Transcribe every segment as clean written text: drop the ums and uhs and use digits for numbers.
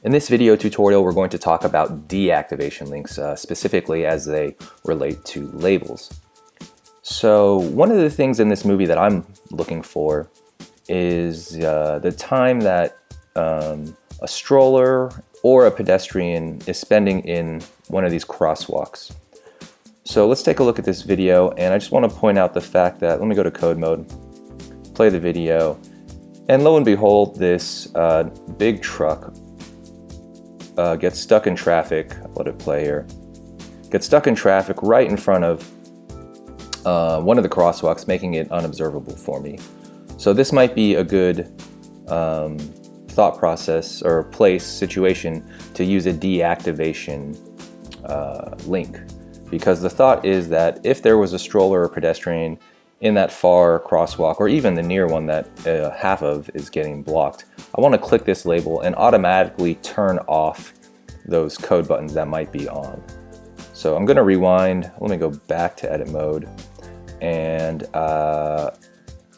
In this video tutorial, we're going to talk about deactivation links, specifically as they relate to labels. So one of the things in this movie that I'm looking for is the time that a stroller or a pedestrian is spending in one of these crosswalks. So let's take a look at this video, and I just want to point out the fact that, let me go to code mode, play the video, and lo and behold, this big truck gets stuck in traffic. Let it play here. Gets stuck in traffic right in front of one of the crosswalks, making it unobservable for me. So this might be a good thought process or situation to use a deactivation link, because the thought is that if there was a stroller or pedestrian in that far crosswalk, or even the near one that half of is getting blocked, I want to click this label and automatically turn off those code buttons that might be on. So I'm going to rewind. Let me go back to edit mode, and I'm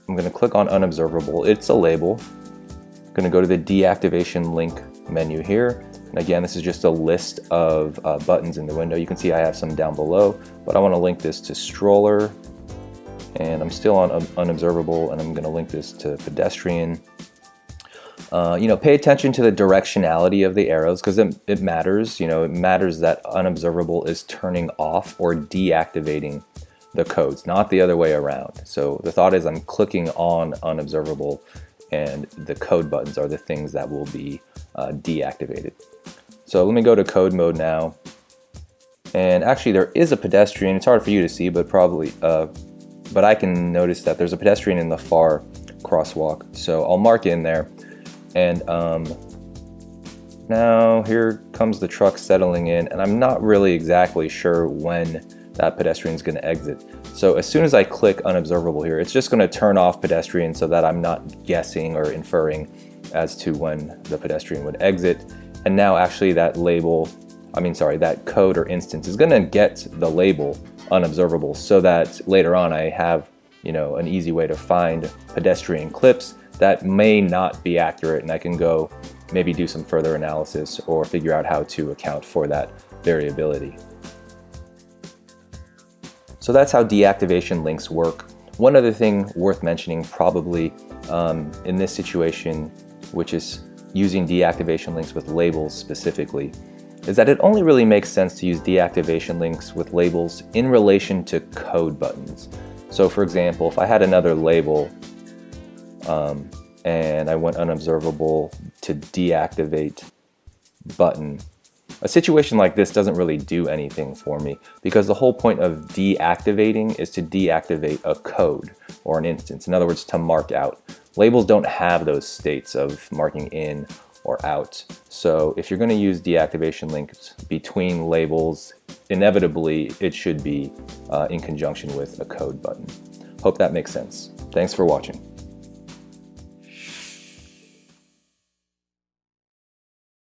going to click on unobservable. It's a label. I'm going to go to the deactivation link menu here. And again, this is just a list of buttons in the window. You can see I have some down below, but I want to link this to stroller. And I'm still on unobservable, and I'm going to link this to pedestrian. Pay attention to the directionality of the arrows, because it matters. It matters that unobservable is turning off or deactivating the codes, not the other way around. So the thought is I'm clicking on unobservable, and the code buttons are the things that will be deactivated. So let me go to code mode now. And actually, there is a pedestrian. It's hard for you to see, but probably. But I can notice that there's a pedestrian in the far crosswalk. So I'll mark in there. And now here comes the truck settling in, and I'm not really exactly sure when that pedestrian is going to exit. So as soon as I click unobservable here, it's just going to turn off pedestrian so that I'm not guessing or inferring as to when the pedestrian would exit. And now actually that that code or instance is going to get the label unobservable, so that later on I have an easy way to find pedestrian clips that may not be accurate, and I can go maybe do some further analysis or figure out how to account for that variability. So that's how deactivation links work. One other thing worth mentioning probably in this situation, which is using deactivation links with labels specifically, is that it only really makes sense to use deactivation links with labels in relation to code buttons. So for example, if I had another label and I went unobservable to deactivate button, a situation like this doesn't really do anything for me, because the whole point of deactivating is to deactivate a code or an instance. In other words, to mark out. Labels don't have those states of marking in or out. So if you're going to use deactivation links between labels, inevitably it should be in conjunction with a code button. Hope that makes sense. Thanks for watching.